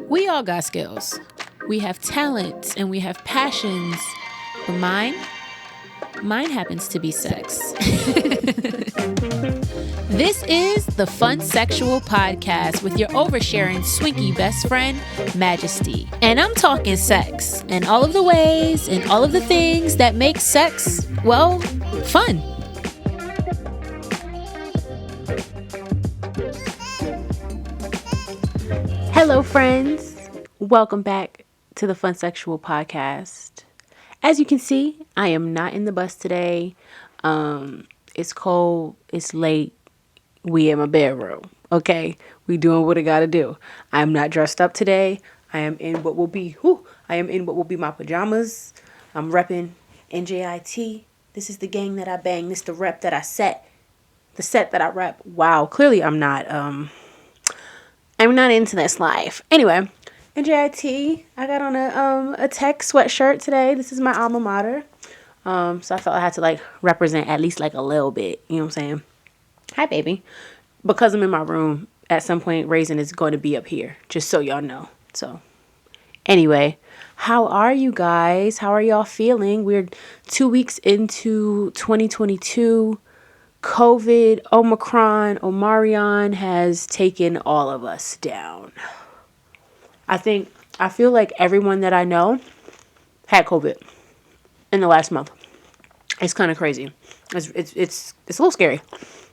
We all got skills. We have talents and we have passions. But mine happens to be sex. This is the Funsexual podcast with your oversharing swinky best friend, Majesty. And I'm talking sex and all of the ways and all of the things that make sex, well, fun. Hello, friends. Welcome back to the Funsexual podcast. As you can see, I am not in the bus today. It's cold. It's late. We in my bedroom. Okay, we doing what I gotta do. I am not dressed up today. I am in what will be my pajamas. I'm repping NJIT. This is the gang that I bang. This is the rep that I set. The set that I rep. Wow. Clearly, I'm not into this life. Anyway, NJIT. I got on a tech sweatshirt today. This is my alma mater. So I felt I had to represent at least a little bit. You know what I'm saying? Hi, baby. Because I'm in my room, at some point, Raisin is going to be up here. Just so y'all know. So, anyway, how are you guys? How are y'all feeling? We're 2 weeks into 2022. COVID, Omicron has taken all of us down. I feel like everyone that I know had COVID in the last month. It's kind of crazy. It's a little scary.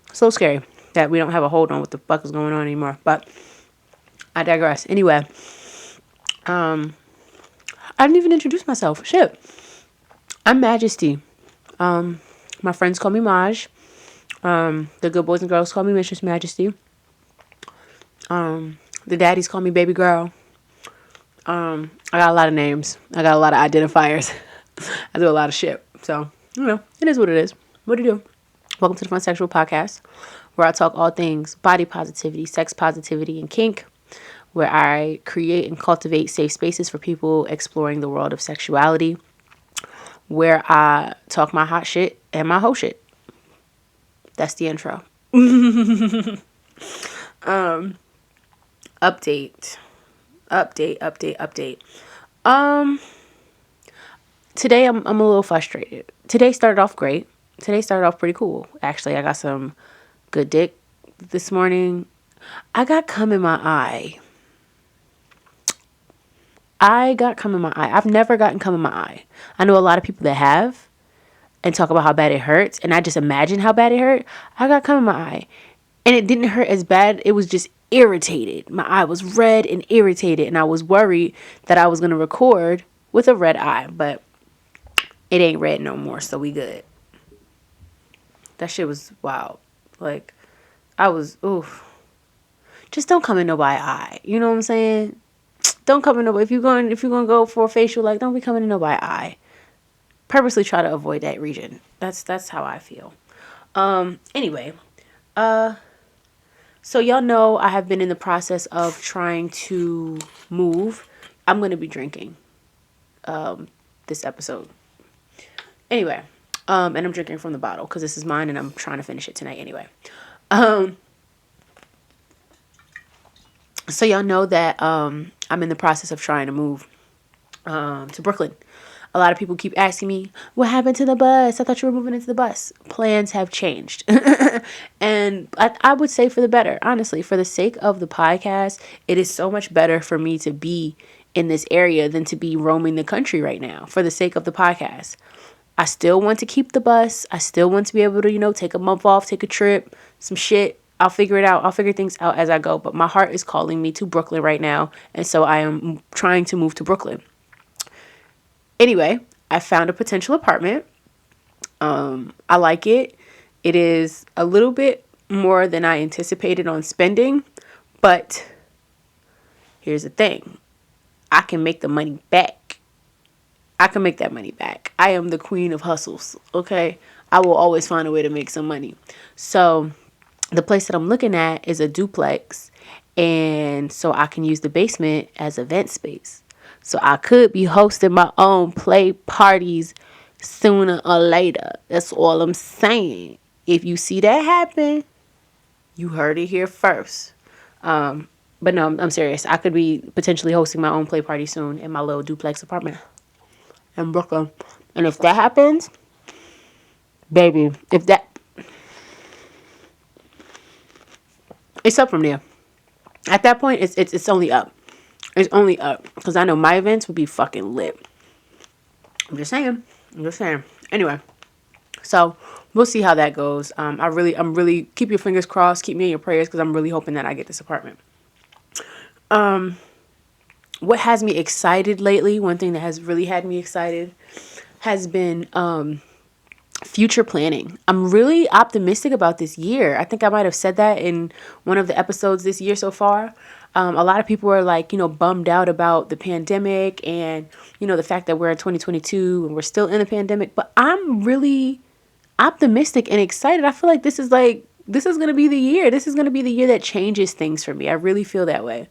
It's a little scary that we don't have a hold on what the fuck is going on anymore. But I digress. Anyway, I didn't even introduce myself. Shit. I'm Majesty. My friends call me Maj. The good boys and girls call me Mistress Majesty. The daddies call me Baby Girl. I got a lot of names. I got a lot of identifiers. I do a lot of shit. So, it is what it is. What do you do? Welcome to the Funsexual podcast, where I talk all things body positivity, sex positivity, and kink, where I create and cultivate safe spaces for people exploring the world of sexuality, where I talk my hot shit and my hoe shit. That's the intro. Update. Today I'm a little frustrated. Today started off great. Today started off pretty cool. Actually, I got some good dick this morning. I got cum in my eye. I've never gotten cum in my eye. I know a lot of people that have and talk about how bad it hurts. And I just imagine how bad it hurt. I got cum in my eye. And it didn't hurt as bad. It was just irritated. My eye was red and irritated. And I was worried that I was going to record with a red eye. But it ain't red no more. So we good. That shit was wild. Just don't come in nobody's eye. You know what I'm saying? Don't come in nobody. If you're going to go for a facial, don't be coming in nobody's eye. Purposely try to avoid that region. That's how I feel. Anyway, so y'all know I have been in the process of trying to move. I'm going to be drinking this episode. Anyway, and I'm drinking from the bottle because this is mine and I'm trying to finish it tonight anyway. So y'all know that I'm in the process of trying to move to Brooklyn. A lot of people keep asking me, what happened to the bus? I thought you were moving into the bus. Plans have changed. And I would say for the better. Honestly, for the sake of the podcast, it is so much better for me to be in this area than to be roaming the country right now. For the sake of the podcast. I still want to keep the bus. I still want to be able to, take a month off, take a trip, some shit. I'll figure it out. I'll figure things out as I go. But my heart is calling me to Brooklyn right now. And so I am trying to move to Brooklyn. Anyway, I found a potential apartment. I like it. It is a little bit more than I anticipated on spending. But here's the thing. I can make the money back. I can make that money back. I am the queen of hustles, okay? I will always find a way to make some money. So the place that I'm looking at is a duplex. And so I can use the basement as event space. So I could be hosting my own play parties sooner or later. That's all I'm saying. If you see that happen, you heard it here first. But no, I'm serious. I could be potentially hosting my own play party soon in my little duplex apartment in Brooklyn. And if that happens, baby, if that, it's up from there. At that point, it's only up. It's only up because I know my events would be fucking lit. I'm just saying. I'm just saying. Anyway, so we'll see how that goes. I'm really keep your fingers crossed. Keep me in your prayers because I'm really hoping that I get this apartment. What has me excited lately? One thing that has really had me excited has been future planning. I'm really optimistic about this year. I think I might have said that in one of the episodes this year so far. A lot of people are like, bummed out about the pandemic and, the fact that we're in 2022 and we're still in the pandemic. But I'm really optimistic and excited. I feel like this is going to be the year. This is going to be the year that changes things for me. I really feel that way.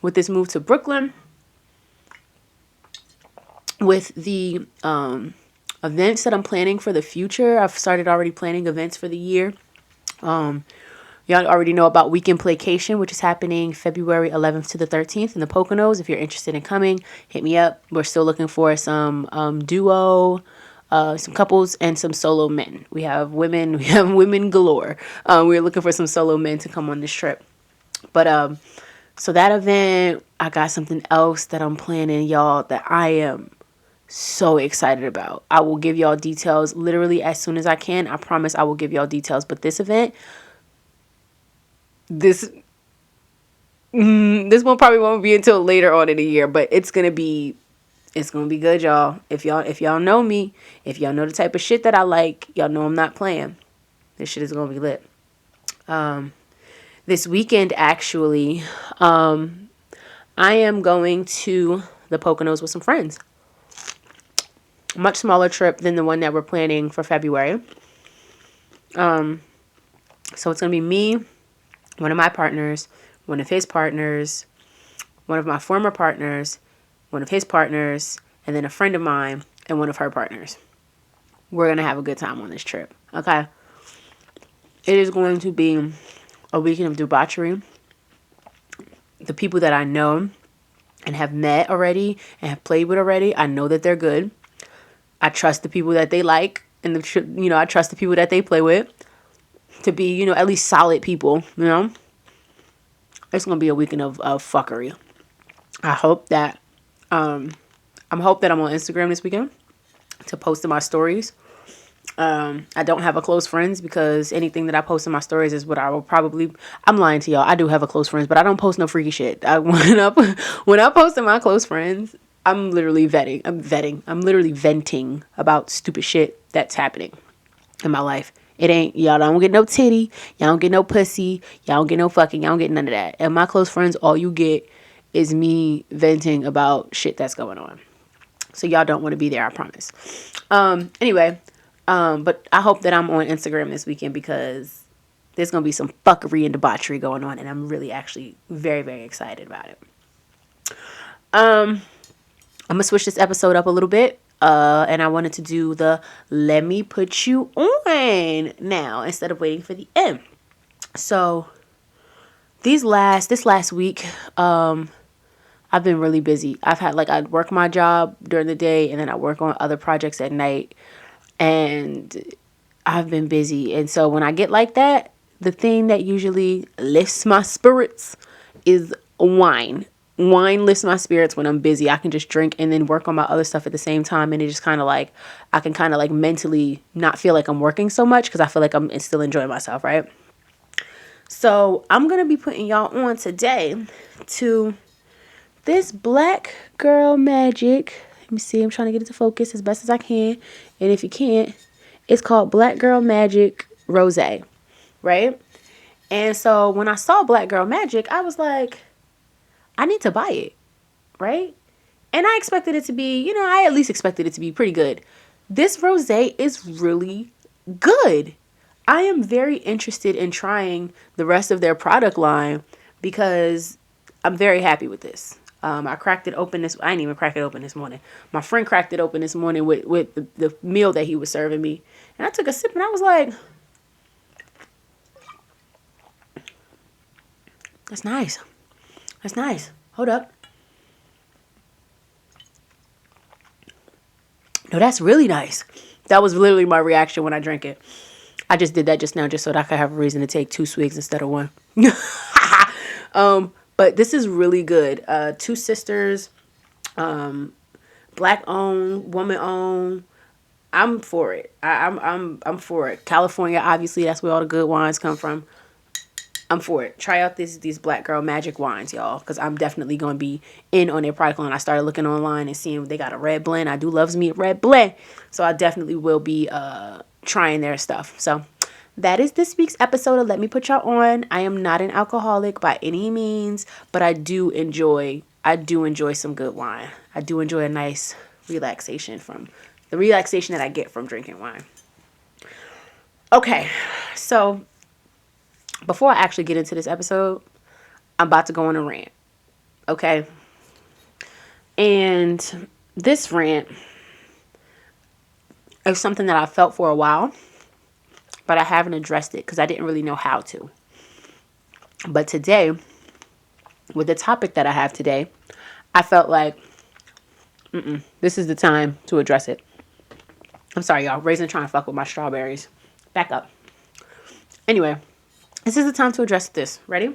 With this move to Brooklyn, with the events that I'm planning for the future. I've started already planning events for the year. Y'all already know about Weekend Playcation, which is happening February 11th to the 13th in the Poconos. If you're interested in coming, hit me up. We're still looking for some duo, some couples, and some solo men. We have women. We have women galore. We're looking for some solo men to come on this trip. But so that event, I got something else that I'm planning, y'all, that I am so excited about. I will give y'all details literally as soon as I can. I promise I will give y'all details. But this event, this one probably won't be until later on in the year, but it's gonna be good, y'all. If y'all know me, if y'all know the type of shit that I like, y'all know I'm not playing. This shit is gonna be lit. This weekend actually, I am going to the Poconos with some friends. Much smaller trip than the one that we're planning for February. So it's gonna be me, one of my partners, one of his partners, one of my former partners, one of his partners, and then a friend of mine and one of her partners. We're gonna have a good time on this trip. Okay. It is going to be a weekend of debauchery. The people that I know and have met already and have played with already, I know that they're good. I trust the people that they like, and I trust the people that they play with to be, at least solid people. It's gonna be a weekend of fuckery. I hope that I'm on Instagram this weekend to post in my stories. I don't have a close friends because anything that I post in my stories is what I will probably. I'm lying to y'all. I do have a close friends, but I don't post no freaky shit. When I post in my close friends, I'm literally vetting. I'm literally venting about stupid shit that's happening in my life. It ain't, y'all don't get no titty. Y'all don't get no pussy. Y'all don't get no fucking. Y'all don't get none of that. And my close friends, all you get is me venting about shit that's going on. So y'all don't want to be there, I promise. Anyway, but I hope that I'm on Instagram this weekend because there's going to be some fuckery and debauchery going on. And I'm really actually very, very excited about it. I'm going to switch this episode up a little bit. And I wanted to do the let me put you on now instead of waiting for the end. So this last week, I've been really busy. I've had I work my job during the day and then I work on other projects at night, and I've been busy. And so when I get like that, the thing that usually lifts my spirits is wine. Wine lifts my spirits when I'm busy. I can just drink and then work on my other stuff at the same time. And it just kind of I can kind of mentally not feel like I'm working so much because I feel like I'm still enjoying myself, right? So I'm going to be putting y'all on today to this Black Girl Magic. Let me see. I'm trying to get it to focus as best as I can. And if you can't, it's called Black Girl Magic Rosé, right? And so when I saw Black Girl Magic, I was like, I need to buy it, right? And I expected it to be, I at least expected it to be pretty good. This rosé is really good. I am very interested in trying the rest of their product line because I'm very happy with this. I cracked it open I didn't even crack it open this morning. My friend cracked it open this morning with the meal that he was serving me. And I took a sip and I was like, that's nice. That's nice. Hold up. No, that's really nice. That was literally my reaction when I drank it. I just did that just now just so that I could have a reason to take 2 swigs instead of 1. But this is really good. Two sisters, black owned, woman owned. I'm for it. I'm for it. California, obviously, that's where all the good wines come from. I'm for it. Try out these Black Girl Magic wines, y'all, because I'm definitely going to be in on their product line. I started looking online and seeing they got a red blend. I do loves me a red blend, so I definitely will be trying their stuff. So that is this week's episode of Let Me Put Y'all On. I am not an alcoholic by any means, but I do enjoy some good wine. I do enjoy a nice relaxation from the relaxation that I get from drinking wine. Okay, so before I actually get into this episode, I'm about to go on a rant. Okay? And this rant is something that I felt for a while, but I haven't addressed it because I didn't really know how to. But today, with the topic that I have today, I felt like, this is the time to address it. I'm sorry, y'all. Raisin trying to fuck with my strawberries. Back up. Anyway, this is the time to address this. Ready?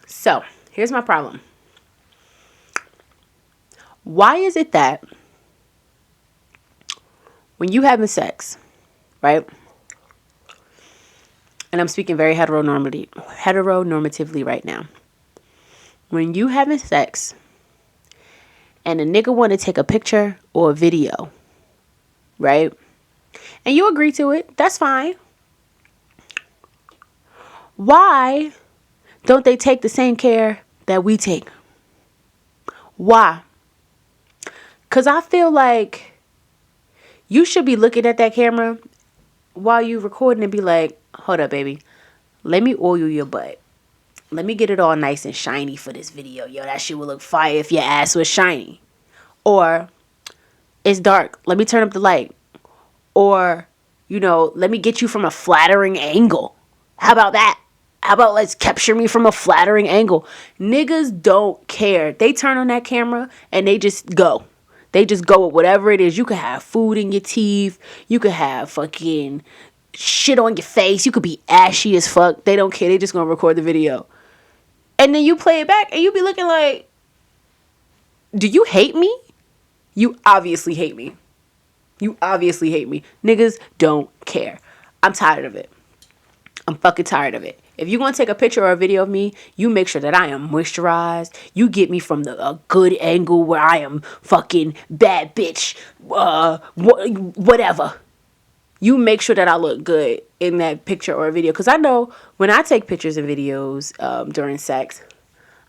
So, here's my problem. Why is it that when you having sex, right? And I'm speaking very heteronormatively right now. When you having sex and a nigga want to take a picture or a video, right? And you agree to it, that's fine. Why don't they take the same care that we take? Why? Because I feel like you should be looking at that camera while you recording and be like, hold up, baby. Let me oil your butt. Let me get it all nice and shiny for this video. Yo, that shit would look fire if your ass was shiny. Or, it's dark. Let me turn up the light. Or, let me get you from a flattering angle. How about that? How about let's capture me from a flattering angle? Niggas don't care. They turn on that camera and they just go. They just go with whatever it is. You could have food in your teeth. You could have fucking shit on your face. You could be ashy as fuck. They don't care. They just gonna record the video. And then you play it back and you be looking like, do you hate me? You obviously hate me. You obviously hate me. Niggas don't care. I'm tired of it. I'm fucking tired of it. If you're going to take a picture or a video of me, you make sure that I am moisturized. You get me from a good angle where I am fucking bad bitch. Whatever. You make sure that I look good in that picture or video. Because I know when I take pictures and videos during sex,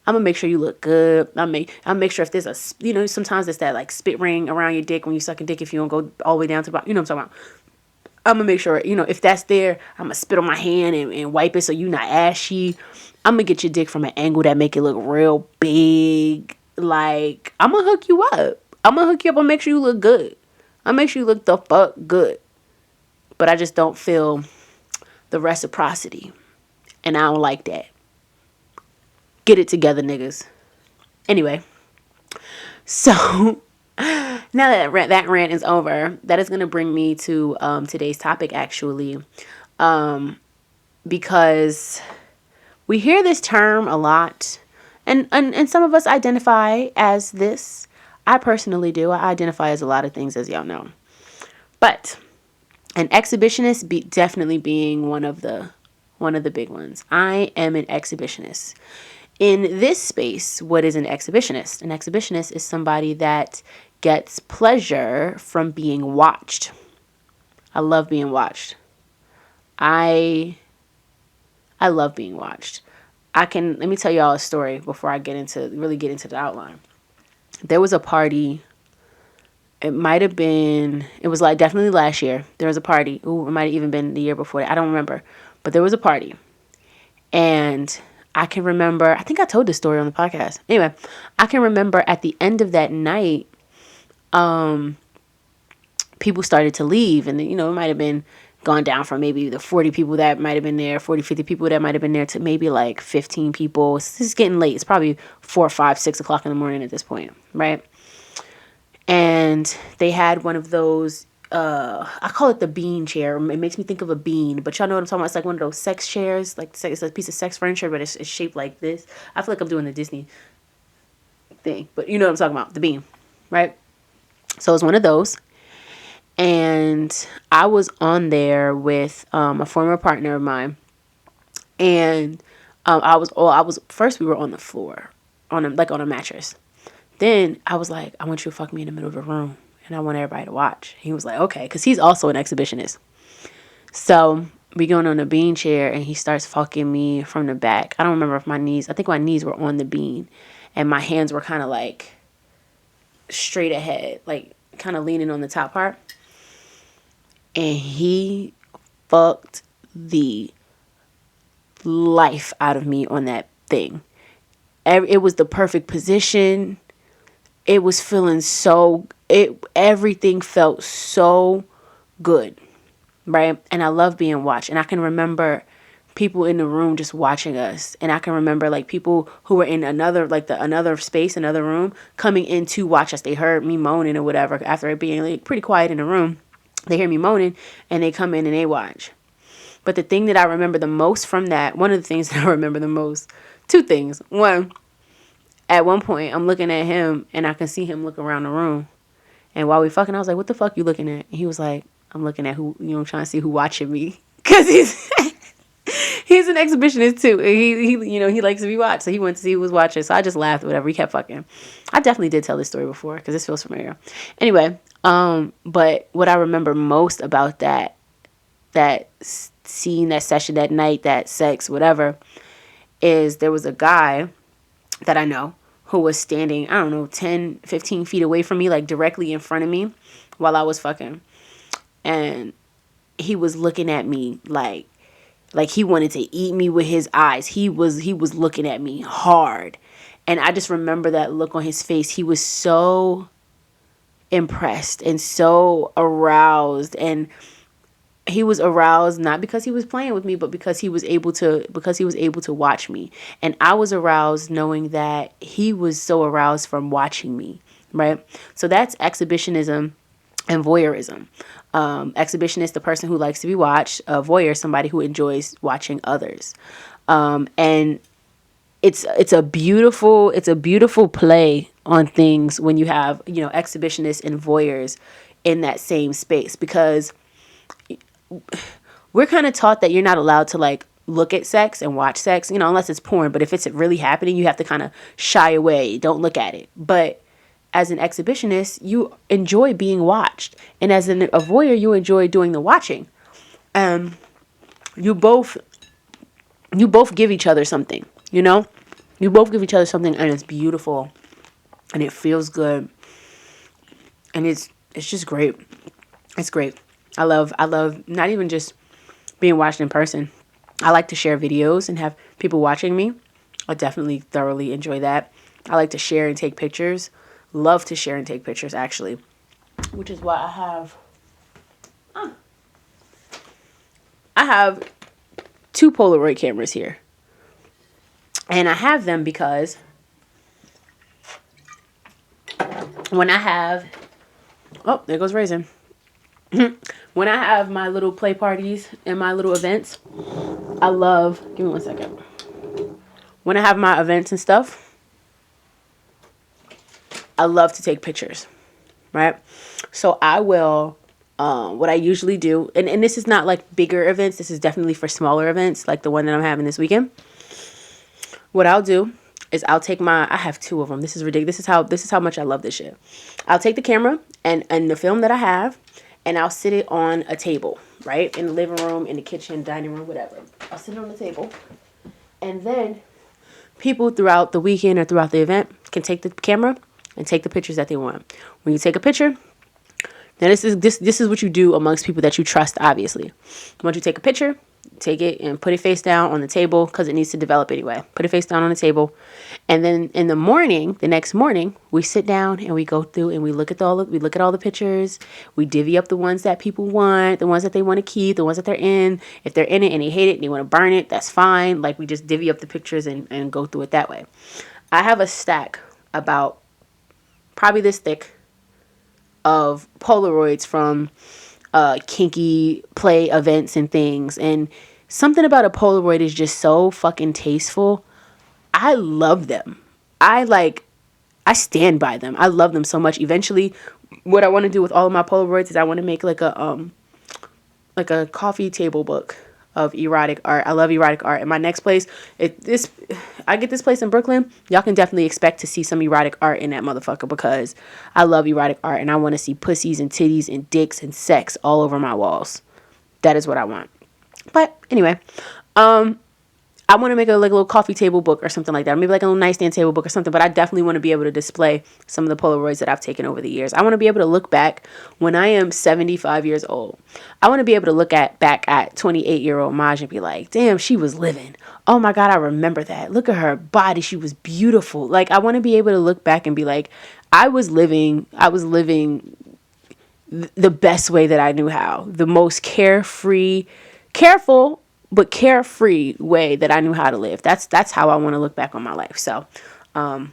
I'm going to make sure you look good. I'll make sure if there's sometimes there's that like spit ring around your dick when you suck a dick if you don't go all the way down to the bottom. You know what I'm talking about. I'm going to make sure, if that's there, I'm going to spit on my hand and wipe it so you're not ashy. I'm going to get your dick from an angle that make it look real big. Like, I'm going to hook you up. I'm going to hook you up and make sure you look good. I'll make sure you look the fuck good. But I just don't feel the reciprocity. And I don't like that. Get it together, niggas. Anyway. So, now that rant is over, that is going to bring me to today's topic, actually. Because we hear this term a lot. And some of us identify as this. I personally do. I identify as a lot of things, as y'all know. But an exhibitionist definitely being one of the big ones. I am an exhibitionist. In this space, what is an exhibitionist? An exhibitionist is somebody that gets pleasure from being watched. I love being watched. I love being watched. Let me tell y'all a story before I really get into the outline. There was a party. It was like definitely last year. There was a party. Ooh, it might have even been the year before that. I don't remember. But there was a party. And I can remember, I think I told this story on the podcast. Anyway, I can remember at the end of that night, people started to leave. And, it might have been gone down from maybe the 40 people that might have been there, 40, 50 people that might have been there, to maybe like 15 people. It's getting late. It's probably 4, 5, 6 o'clock in the morning at this point, right? And they had one of those, I call it the bean chair. It makes me think of a bean, but y'all know what I'm talking about. It's like one of those sex chairs, like it's a piece of sex furniture, but it's shaped like this. I feel like I'm doing the Disney thing, but you know what I'm talking about, the bean, right? So it's one of those. And I was on there with a former partner of mine, and I was first, we were on the floor, on a mattress. Then I was like, I want you to fuck me in the middle of the room, and I want everybody to watch. He was like, okay, because he's also an exhibitionist. So we going on a bean chair, and he starts fucking me from the back. I don't remember if I think my knees were on the bean, and my hands were kind of like straight ahead, like kind of leaning on the top part. And he fucked the life out of me on that thing. It was the perfect position. It was feeling everything felt so good, right? And I love being watched. And I can remember people in the room just watching us. And I can remember like people who were in another space, another room, coming in to watch us. They heard me moaning or whatever after it being like pretty quiet in the room. They hear me moaning, and they come in and they watch. But the thing that I remember the most from that, one of the things that I remember the most, two things. One, at one point, I'm looking at him, and I can see him look around the room. And while we fucking, I was like, what the fuck you looking at? And he was like, I'm looking at who, I'm trying to see who watching me. Because he's an exhibitionist, too. And he likes to be watched. So he went to see who was watching. So I just laughed, whatever. We kept fucking. I definitely did tell this story before, because this feels familiar. Anyway. But what I remember most about that scene, that session, that night, that sex, whatever, is there was a guy that I know who was standing, I don't know, 10, 15 feet away from me, like directly in front of me while I was fucking. And he was looking at me like he wanted to eat me with his eyes. He was looking at me hard. And I just remember that look on his face. He was so impressed and so aroused, and he was aroused not because he was playing with me, but because he was able to watch me. And I was aroused knowing that he was so aroused from watching me, right? So that's exhibitionism and voyeurism. Exhibitionist, the person who likes to be watched. Voyeur, somebody who enjoys watching others. And it's a beautiful play on things when you have, exhibitionists and voyeurs in that same space, because we're kind of taught that you're not allowed to like look at sex and watch sex, unless it's porn. But if it's really happening, you have to kind of shy away. Don't look at it. But as an exhibitionist, you enjoy being watched. And as a voyeur, you enjoy doing the watching. You both give each other something, You both give each other something, and it's beautiful. And it feels good. And it's just great. It's great. I love not even just being watched in person. I like to share videos and have people watching me. I definitely thoroughly enjoy that. I like to share and take pictures. Love to share and take pictures, actually. Which is why I have 2 Polaroid cameras here. And I have them because when I have... Oh, there goes Raisin. When I have my little play parties and my little events, I love... Give me 1 second. When I have my events and stuff, I love to take pictures, right? So I will... what I usually do... And this is not like bigger events. This is definitely for smaller events, like the one that I'm having this weekend. What I'll do is I'll take I have 2 of them. This is ridiculous. This is how much I love this shit. I'll take the camera and the film that I have, and I'll sit it on a table, right? In the living room, in the kitchen, dining room, whatever. I'll sit it on the table. And then people throughout the weekend or throughout the event can take the camera and take the pictures that they want. When you take a picture, now this is what you do amongst people that you trust, obviously. Once you take a picture, take it and put it face down on the table because it needs to develop anyway. Put it face down on the table. And then in the morning, the next morning, we sit down and we go through and we look at all the pictures. We divvy up the ones that people want, the ones that they want to keep, the ones that they're in. If they're in it and they hate it and they want to burn it, that's fine. Like, we just divvy up the pictures and go through it that way. I have a stack about probably this thick of Polaroids from kinky play events and things. And something about a Polaroid is just so fucking tasteful. I love them. I stand by them. I love them so much. Eventually, what I want to do with all of my Polaroids is I want to make like a coffee table book of erotic art. I love erotic art. And my next place, I get this place in Brooklyn, y'all can definitely expect to see some erotic art in that motherfucker because I love erotic art and I want to see pussies and titties and dicks and sex all over my walls. That is what I want. But anyway, I want to make a little coffee table book or something like that. Maybe like a little nightstand table book or something. But I definitely want to be able to display some of the Polaroids that I've taken over the years. I want to be able to look back when I am 75 years old. I want to be able to look back at 28-year-old Maj and be like, damn, she was living. Oh my God, I remember that. Look at her body. She was beautiful. Like, I want to be able to look back and be like, I was living the best way that I knew how. The most carefree, careful, but carefree way that I knew how to live. That's how I want to look back on my life. So I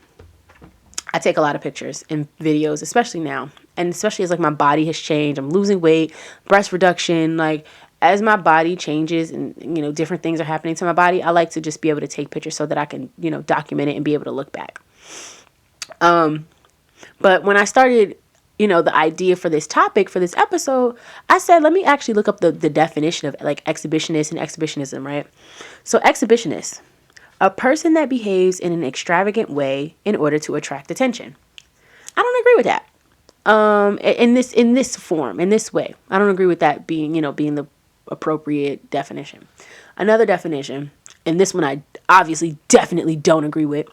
take a lot of pictures and videos, especially now. And especially as like my body has changed. I'm losing weight, breast reduction. Like, as my body changes and, you know, different things are happening to my body, I like to just be able to take pictures so that I can, you know, document it and be able to look back. But when I started, you know, the idea for this topic, for this episode, I said, let me actually look up the definition of like exhibitionist and exhibitionism, right? So exhibitionist, a person that behaves in an extravagant way in order to attract attention. I don't agree with that. In this form, in this way, I don't agree with that being the appropriate definition. Another definition, and this one I obviously definitely don't agree with.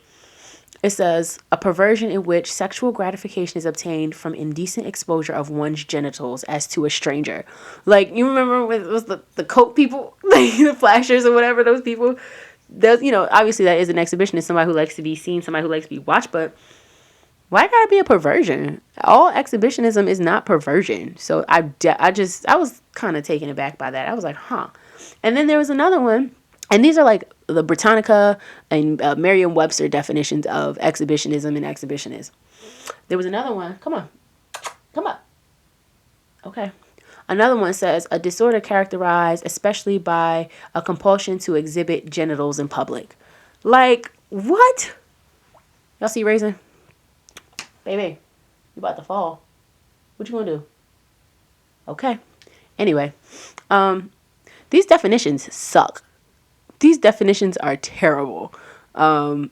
It says, a perversion in which sexual gratification is obtained from indecent exposure of one's genitals as to a stranger. Like, you remember when it was the coat people, like the flashers or whatever, those people? Those, you know, obviously that is an exhibitionist, somebody who likes to be seen, somebody who likes to be watched, but why gotta be a perversion? All exhibitionism is not perversion. So I was kind of taken aback by that. I was like, huh. And then there was another one. And these are like the Britannica and Merriam-Webster definitions of exhibitionism and exhibitionist. There was another one. Come on. Okay. Another one says, a disorder characterized especially by a compulsion to exhibit genitals in public. Like, what? Y'all see Raisin? Baby, you about to fall. What you gonna do? Okay. Anyway, these definitions suck. These definitions are terrible. They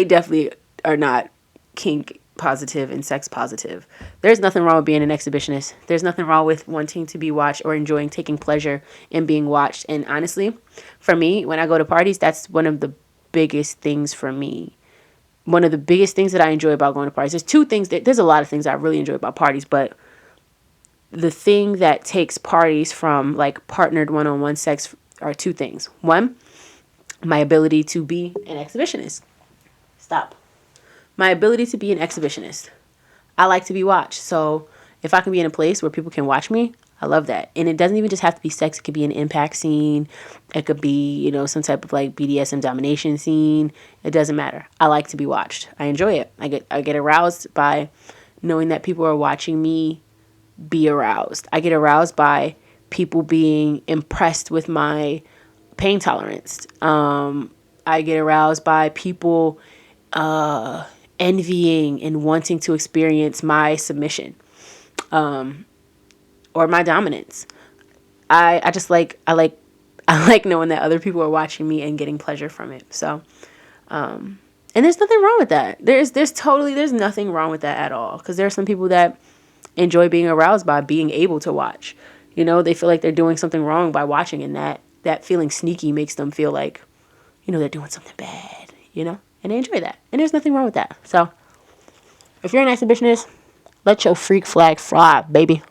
definitely are not kink positive and sex positive. There's nothing wrong with being an exhibitionist. There's nothing wrong with wanting to be watched or enjoying taking pleasure in being watched. And honestly, for me, when I go to parties, that's one of the biggest things for me. One of the biggest things that I enjoy about going to parties. There's a lot of things I really enjoy about parties, but the thing that takes parties from like partnered one-on-one sex are two things. One, my ability to be an exhibitionist. Stop. My ability to be an exhibitionist. I like to be watched. So if I can be in a place where people can watch me, I love that. And it doesn't even just have to be sex. It could be an impact scene. It could be, you know, some type of like BDSM domination scene. It doesn't matter. I like to be watched. I enjoy it. I get aroused by knowing that people are watching me be aroused. I get aroused by people being impressed with my pain tolerance. I get aroused by people envying and wanting to experience my submission or my dominance. I like knowing that other people are watching me and getting pleasure from it. So and there's nothing wrong with that. There's nothing wrong with that at all, because there are some people that enjoy being aroused by being able to watch. You know, they feel like they're doing something wrong by watching, and that feeling sneaky makes them feel like, you know, they're doing something bad, you know, and they enjoy that. And there's nothing wrong with that. So if you're an exhibitionist, let your freak flag fly, baby.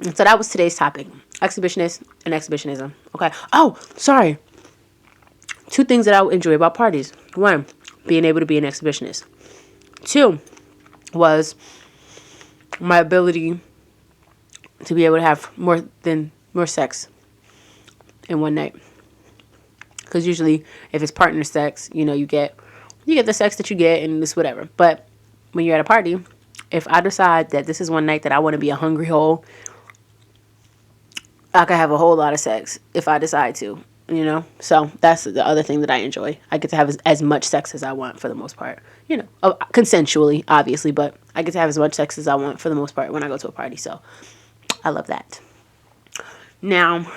So that was today's topic. Exhibitionist and exhibitionism. Okay. Oh, sorry. 2 things that I enjoy about parties. 1, being able to be an exhibitionist. 2 was my ability to be able to have more sex in one night. Because usually, if it's partner sex, you get the sex that you get, and it's whatever. But when you're at a party, if I decide that this is one night that I want to be a hungry hole, I could have a whole lot of sex if I decide to. So that's the other thing that I enjoy. I get to have as much sex as I want for the most part. Consensually, obviously, but I get to have as much sex as I want for the most part when I go to a party. So I love that. Now,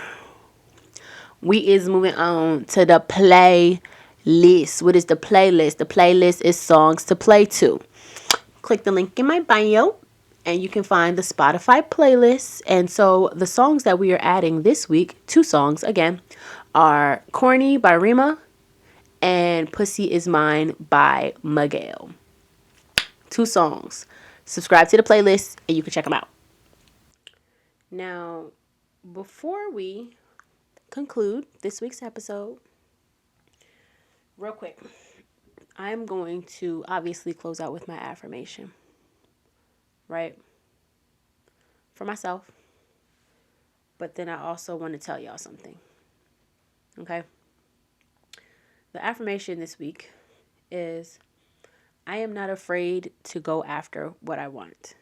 we is moving on to the playlist. What is the playlist? The playlist is songs to play to. Click the link in my bio and you can find the Spotify playlist. And so the songs that we are adding this week, 2 songs again, are Corny by Rima and Pussy Is Mine by Miguel. 2 songs. Subscribe to the playlist and you can check them out. Now, before we conclude this week's episode, real quick, I'm going to obviously close out with my affirmation, right? For myself. But then I also want to tell y'all something. Okay? The affirmation this week is, I am not afraid to go after what I want.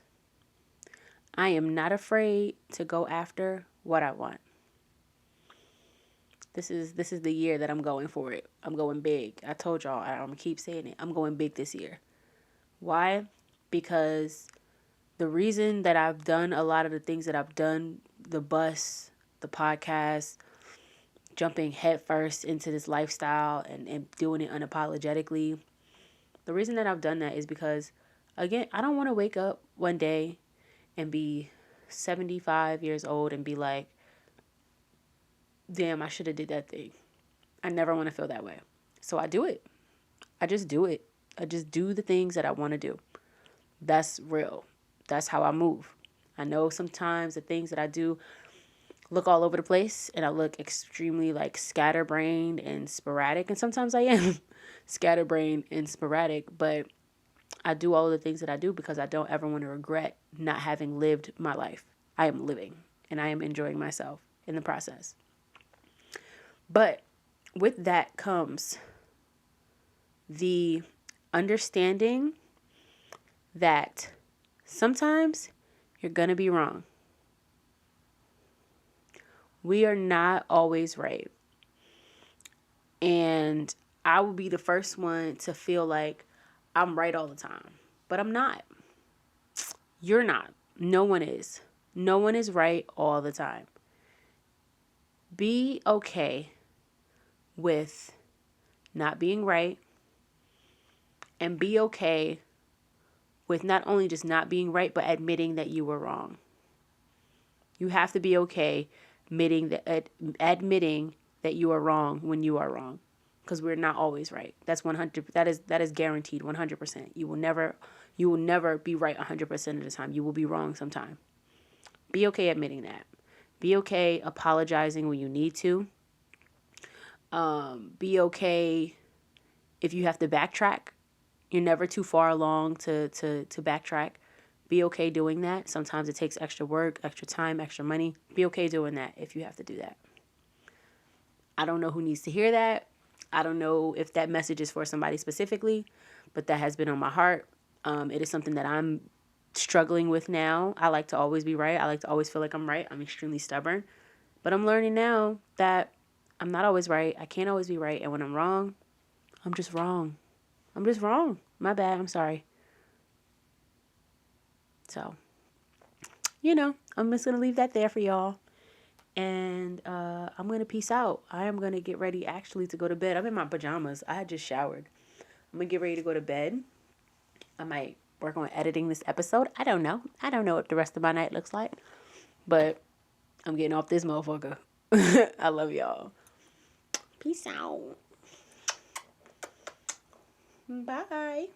I am not afraid to go after what I want. This is the year that I'm going for it. I'm going big. I told y'all, I'm going to keep saying it. I'm going big this year. Why? Because the reason that I've done a lot of the things that I've done, the bus, the podcast, jumping headfirst into this lifestyle and doing it unapologetically, the reason that I've done that is because, again, I don't want to wake up one day and be 75 years old and be like, damn, I should have did that thing. I never want to feel that way. So I do it. I just do it. I just do the things that I want to do. That's real. That's how I move. I know sometimes the things that I do look all over the place and I look extremely scatterbrained and sporadic. And sometimes I am scatterbrained and sporadic, but I do all of the things that I do because I don't ever want to regret not having lived my life. I am living and I am enjoying myself in the process. But with that comes the understanding that sometimes you're going to be wrong. We are not always right. And I will be the first one to feel like I'm right all the time. But I'm not. You're not. No one is. No one is right all the time. Be okay with not being right. And be okay with not only just not being right, but admitting that you were wrong. You have to be okay admitting that you are wrong when you are wrong, because we're not always right. That's 100. That is guaranteed 100%. You will never be right 100% of the time. You will be wrong sometime. Be okay admitting that. Be okay apologizing when you need to. Be okay if you have to backtrack. You're never too far along to backtrack. Be okay doing that. Sometimes it takes extra work, extra time, extra money. Be okay doing that if you have to do that. I don't know who needs to hear that. I don't know if that message is for somebody specifically, but that has been on my heart. It is something that I'm struggling with now. I like to always be right. I like to always feel like I'm right. I'm extremely stubborn. But I'm learning now that I'm not always right. I can't always be right. And when I'm wrong, I'm just wrong. I'm just wrong. My bad. I'm sorry. So, I'm just going to leave that there for y'all. And I'm going to peace out. I am going to get ready actually to go to bed. I'm in my pajamas. I had just showered. I'm going to get ready to go to bed. I might work on editing this episode. I don't know. I don't know what the rest of my night looks like. But I'm getting off this motherfucker. I love y'all. Peace out. Bye.